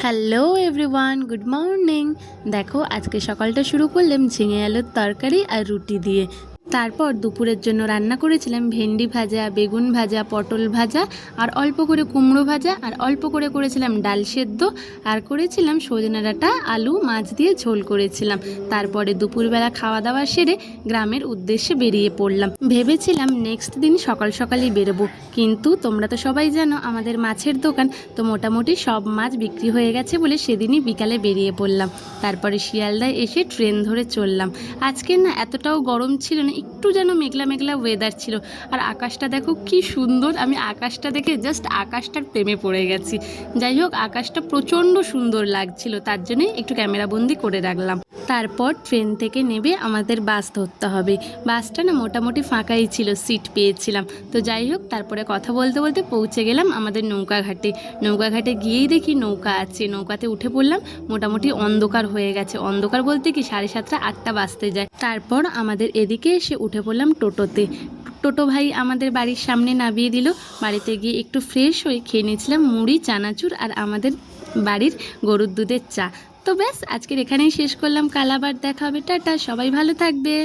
Hello everyone, good morning. দেখো আজকে সকালটা শুরু করলাম ঝিঙে আলুর তরকারি আর রুটি দিয়ে। তারপর দুপুরের জন্য রান্না করেছিলাম ভেন্ডি ভাজা, বেগুন ভাজা, পটল ভাজা, আর অল্প করে কুমড়ো ভাজা, আর অল্প করে করেছিলাম ডাল সেদ্ধ, আর করেছিলাম সজনে ডাঁটা আলু মাছ দিয়ে ঝোল করেছিলাম। তারপরে দুপুরবেলা খাওয়া দাওয়া সেরে গ্রামের উদ্দেশ্যে বেরিয়ে পড়লাম। ভেবেছিলাম নেক্সট দিন সকাল সকালই বেরোবো, কিন্তু তোমরা তো সবাই জানো আমাদের মাছের দোকান, তো মোটামুটি সব মাছ বিক্রি হয়ে গেছে বলে সেদিনই বিকালে বেরিয়ে পড়লাম। তারপরে শিয়ালদায় এসে ট্রেন ধরে চললাম। আজকে না এতটাও গরম ছিল না, একটু যেন মেঘলা মেঘলা ওয়েদার ছিল। আর আকাশটা দেখো কি সুন্দর, আমি আকাশটা দেখে জাস্ট আকাশটার প্রেমে পড়ে গেছি। যাই হোক, আকাশটা প্রচণ্ড সুন্দর লাগছিল, তার জন্যই একটু ক্যামেরাবন্দি করে রাখলাম। তারপর ট্রেন থেকে নেমে আমাদের বাস ধরতে হবে। বাসটা না মোটামুটি ফাঁকাই ছিল, সিট পেয়েছিলাম। তো যাই হোক, তারপরে কথা বলতে বলতে পৌঁছে গেলাম আমাদের নৌকাঘাটে। নৌকাঘাটে গিয়েই দেখি নৌকা আছে, নৌকাতে উঠে পড়লাম। মোটামুটি অন্ধকার হয়ে গেছে, অন্ধকার বলতে কি 7:30 8টা বাজতে যায়। তারপর আমাদের এদিকে এসে উঠে পড়লাম টোটোতে। টোটো ভাই আমাদের বাড়ির সামনে নামিয়ে দিল। বাড়িতে গিয়ে একটু ফ্রেশ হয়ে খেয়ে নিয়েছিলাম মুড়ি, চানাচুর আর আমাদের বাড়ির গরুর দুধের চা। তো ব্যাস, আজকের এখানেই শেষ করলাম। কাল আবার দেখা হবে। টাটা, সবাই ভালো থাকবে।